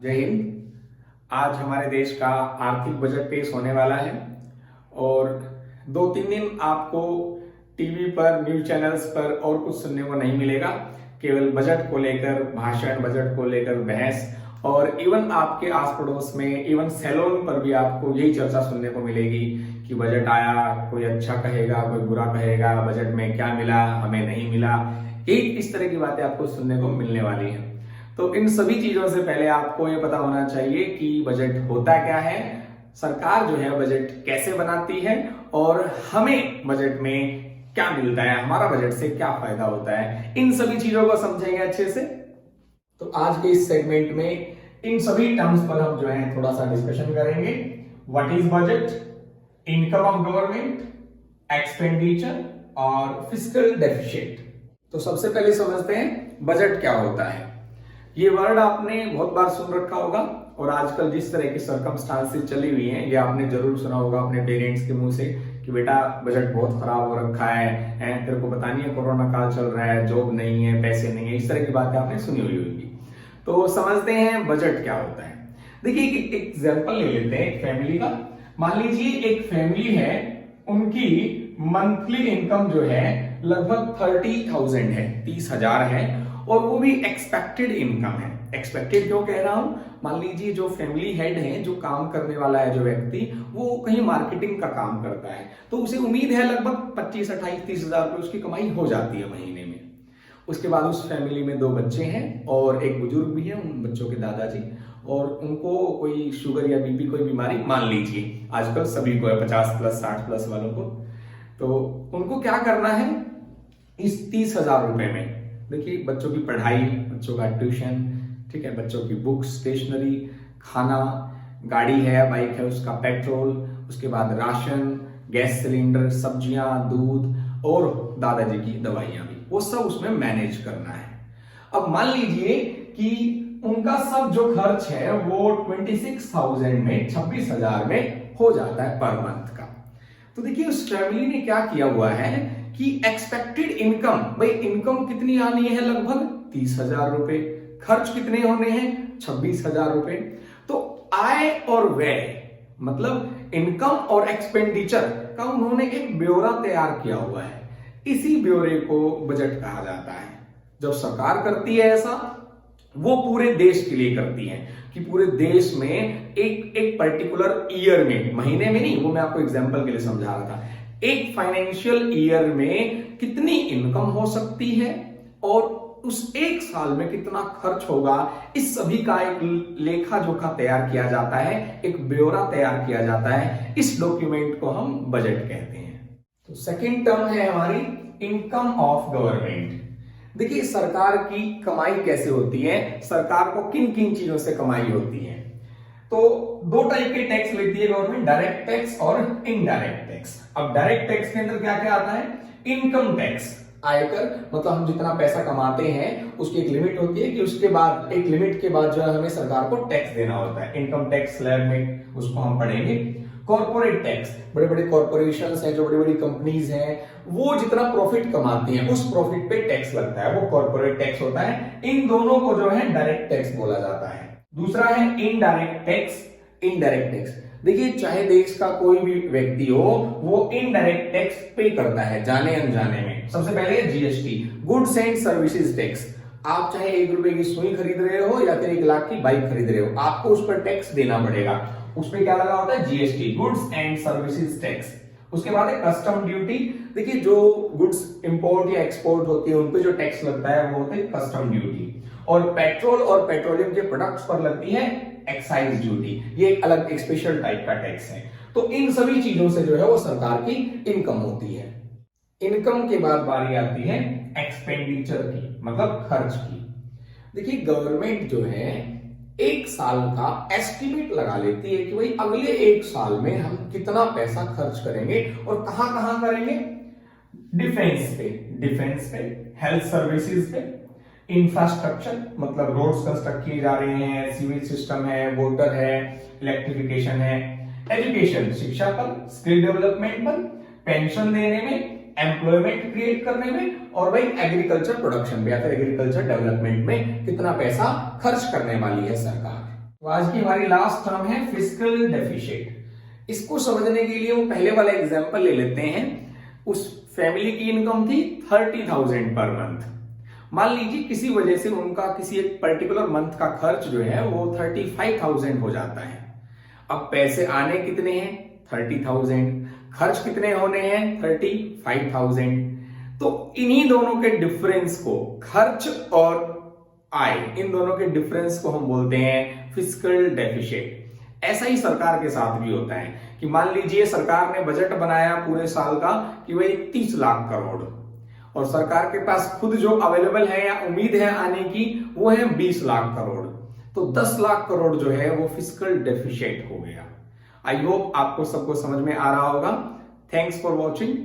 जय हिंद। आज हमारे देश का आर्थिक बजट पेश होने वाला है और 2-3 दिन आपको टीवी पर, न्यूज चैनल्स पर और कुछ सुनने को नहीं मिलेगा। केवल बजट को लेकर भाषण, बजट को लेकर बहस और इवन आपके आस पड़ोस में, इवन सैलून पर भी आपको यही चर्चा सुनने को मिलेगी कि बजट आया, कोई अच्छा कहेगा, कोई बुरा कहेगा, बजट में क्या मिला, हमें नहीं मिला। इस तरह की बातें आपको सुनने को मिलने वाली हैं। तो इन सभी चीजों से पहले आपको ये पता होना चाहिए कि बजट होता क्या है, सरकार जो है बजट कैसे बनाती है और हमें बजट में क्या मिलता है, हमारा बजट से क्या फायदा होता है। इन सभी चीजों को समझेंगे अच्छे से। तो आज के इस सेगमेंट में इन सभी टर्म्स पर हम जो है थोड़ा सा डिस्कशन करेंगे। What is budget, income of government, expenditure और फिस्कल डेफिसिट। तो सबसे पहले समझते हैं बजट क्या होता है। ये वर्ड आपने बहुत बार सुन रखा होगा और आजकल जिस तरह की सर्कमस्टांसेस चली हुई हैं, ये आपने जरूर सुना होगा अपने पेरेंट्स के मुंह से कि बेटा बजट बहुत खराब हो रखा है, तेरे को पता नहीं है कोरोना काल चल रहा है, जॉब नहीं है, पैसे नहीं है, इस तरह की बातें आपने सुनी हुई होगी। तो समझते हैं बजट क्या होता है। देखिए एक एग्जाम्पल ले लेते हैं एक फैमिली का। मान लीजिए एक फैमिली है, उनकी मंथली इनकम जो है लगभग 30,000 है, 30,000 है और वो भी एक्सपेक्टेड इनकम है। एक्सपेक्टेड क्यों कह रहा हूं, मान लीजिए जो फैमिली हेड है, जो काम करने वाला है, जो व्यक्ति, वो कहीं मार्केटिंग का काम करता है तो उसे उम्मीद है लगभग 25, 28, 30,000 रुपए उसकी कमाई हो जाती है महीने में। उसके बाद उस फैमिली में 2 बच्चे हैं और एक बुजुर्ग भी है, उन बच्चों के दादाजी, और उनको कोई शुगर या बीपी कोई बीमारी मान लीजिए, आजकल सभी को है, 50+, 60+ वालों को। तो उनको क्या करना है इस 30,000 रुपए में। देखिए बच्चों की पढ़ाई, बच्चों का ट्यूशन, ठीक है, बच्चों की बुक्स, स्टेशनरी, खाना, गाड़ी है, बाइक है, उसका पेट्रोल, उसके बाद राशन, गैस सिलेंडर, सब्जियां, दूध और दादाजी की दवाइयां भी, वो सब उसमें मैनेज करना है। अब मान लीजिए कि उनका सब जो खर्च है वो 26,000 में, 26,000 में हो जाता है पर मंथ का। तो देखिए उस फैमिली ने क्या किया हुआ है कि एक्सपेक्टेड इनकम, भाई इनकम कितनी आनी है, लगभग 30,000 रुपए, खर्च कितने होने हैं, 26,000 रुपए। तो आय और व्यय, मतलब इनकम और एक्सपेंडिचर का उन्होंने एक ब्यौरा तैयार किया हुआ है। इसी ब्यौरे को बजट कहा जाता है। जब सरकार करती है ऐसा, वो पूरे देश के लिए करती है कि पूरे देश में एक पर्टिकुलर ईयर में, महीने में नहीं, वो मैं आपको एग्जांपल के लिए समझा रहा था, एक फाइनेंशियल ईयर में कितनी इनकम हो सकती है और उस एक साल में कितना खर्च होगा, इस सभी का एक लेखा जोखा तैयार किया जाता है, एक ब्यौरा तैयार किया जाता है। इस डॉक्यूमेंट को हम बजट कहते हैं। तो सेकंड टर्म है हमारी इनकम ऑफ गवर्नमेंट। देखिए सरकार की कमाई कैसे होती है, सरकार को किन किन चीजों से कमाई होती है। तो 2 टाइप के टैक्स लेती है गवर्नमेंट, डायरेक्ट टैक्स और इनडायरेक्ट टैक्स। अब डायरेक्ट टैक्स के अंदर क्या क्या आता है, इनकम टैक्स, आयकर, मतलब हम जितना पैसा कमाते हैं उसकी एक लिमिट होती है कि उसके बाद, एक लिमिट के बाद जो है हमें सरकार को टैक्स देना होता है। इनकम टैक्स स्लैब में उसको हम पढ़ेंगे। कॉर्पोरेट टैक्स, बड़े बड़े कॉर्पोरेशंस हैं, जो बड़ी बड़ी कंपनीज हैं, वो जितना प्रॉफिट कमाती हैं उस प्रॉफिट पे टैक्स लगता है, वो कॉर्पोरेट टैक्स होता है। इन दोनों को जो है डायरेक्ट टैक्स बोला जाता है। दूसरा है इनडायरेक्ट टैक्स। इनडायरेक्ट टैक्स, देखिए चाहे देश का कोई भी व्यक्ति हो, वो इनडायरेक्ट टैक्स पे करता है जाने अनजाने में। सबसे पहले GST, goods and services tax. आप चाहे 1 रुपए की सुई खरीद रहे हो या फिर 1 लाख की बाइक खरीद रहे हो, आपको उस पर टैक्स देना पड़ेगा। उस पर क्या लगा होता है, GST, goods and services tax. उसके बाद है कस्टम ड्यूटी। देखिए जो गुड्स इंपोर्ट या एक्सपोर्ट होती है उन पे जो टैक्स लगता है वो होता है कस्टम ड्यूटी। और पेट्रोल और पेट्रोलियम के प्रोडक्ट्स पर लगती है एक्साइज ड्यूटी, ये एक अलग एक स्पेशल टाइप का टैक्स है। तो इन सभी चीजों से जो है वो सरकार की इनकम होती है। इनकम के बाद बारी आती है एक्सपेंडिचर की, मतलब खर्च की। देखिए गवर्नमेंट जो है 1 साल का एस्टिमेट लगा लेती है कि भाई अगले 1 साल में हम कितना पैसा खर्च करेंगे और कहां कहां करेंगे। डिफेंस पे, हेल्थ सर्विसेज पे, इंफ्रास्ट्रक्चर, मतलब रोड्स कंस्ट्रक्ट किए जा रहे हैं, सिविल सिस्टम है, वाटर है, इलेक्ट्रिफिकेशन है, एजुकेशन, शिक्षा पर, स्किल डेवलपमेंट पर, पेंशन देने में, एम्प्लॉयमेंट क्रिएट करने में, और भाई एग्रीकल्चर प्रोडक्शन में या फिर एग्रीकल्चर डेवलपमेंट में कितना पैसा खर्च करने वाली है सरकार। तो आज की हमारी लास्ट टर्म है फिस्कल डेफिशिएट। इसको समझने के लिए वो पहले वाला एग्जांपल ले लेते हैं। उस फैमिली की इनकम थी 30,000 पर मंथ। मान लीजिए किसी वजह से उनका किसी एक पर्टिकुलर मंथ का खर्च जो है वो 35,000 हो जाता है। अब पैसे आने कितने हैं 30,000, खर्च कितने होने हैं 35,000। तो इन्हीं दोनों के डिफरेंस को, खर्च और आय, इन दोनों के डिफरेंस को हम बोलते हैं फिस्कल डेफिशिएट। ऐसा ही सरकार के साथ भी होता है कि मान लीजिए सरकार ने बजट बनाया पूरे साल का कि वह 30 लाख करोड़, और सरकार के पास खुद जो अवेलेबल है या उम्मीद है आने की वो है 20 लाख करोड़। तो 10 लाख करोड़ जो है वो फिस्कल डेफिशिएट हो गया। आई होप आपको सबको समझ में आ रहा होगा। Thanks for watching.